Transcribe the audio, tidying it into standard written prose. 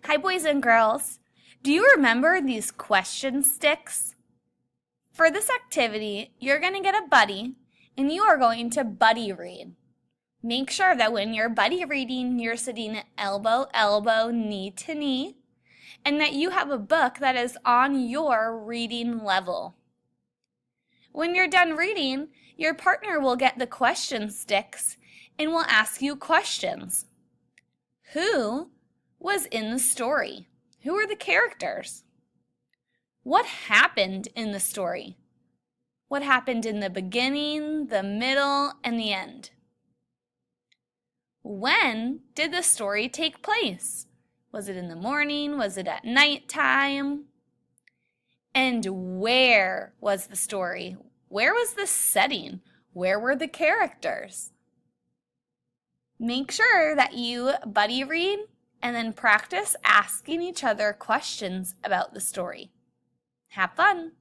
Hi, boys and girls. Do you remember these question sticks? For this activity, you're going to get a buddy and you are going to buddy read. Make sure that when you're buddy reading, you're sitting elbow, elbow, knee to knee, and that you have a book that is on your reading level. When you're done reading, your partner will get the question sticks and will ask you questions. Who was in the story? Who are the characters? What happened in the story? What happened in the beginning, the middle, and the end? When did the story take place? Was it in the morning? Was it at nighttime? And where was the story? Where was the setting? Where were the characters? Make sure that you buddy read and then practice asking each other questions about the story. Have fun!